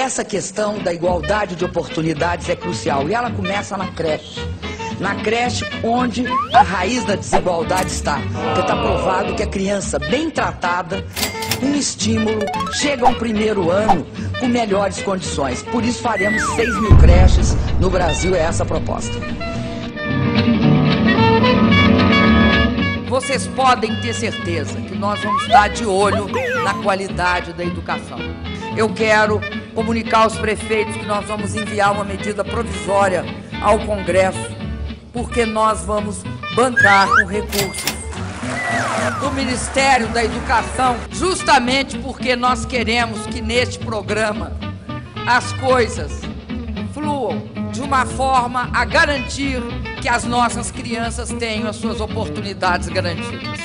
essa questão da igualdade de oportunidades é crucial e ela começa na creche. Na creche, onde a raiz da desigualdade está. Porque está provado que a criança bem tratada, com estímulo, chega ao primeiro ano com melhores condições. Por isso faremos 6.000 creches no Brasil, é essa a proposta. Vocês podem ter certeza que nós vamos estar de olho na qualidade da educação. Eu quero comunicar aos prefeitos que nós vamos enviar uma medida provisória ao Congresso, porque nós vamos bancar com recursos do Ministério da Educação, justamente porque nós queremos que neste programa as coisas fluam de uma forma a garantir que as nossas crianças tenham as suas oportunidades garantidas.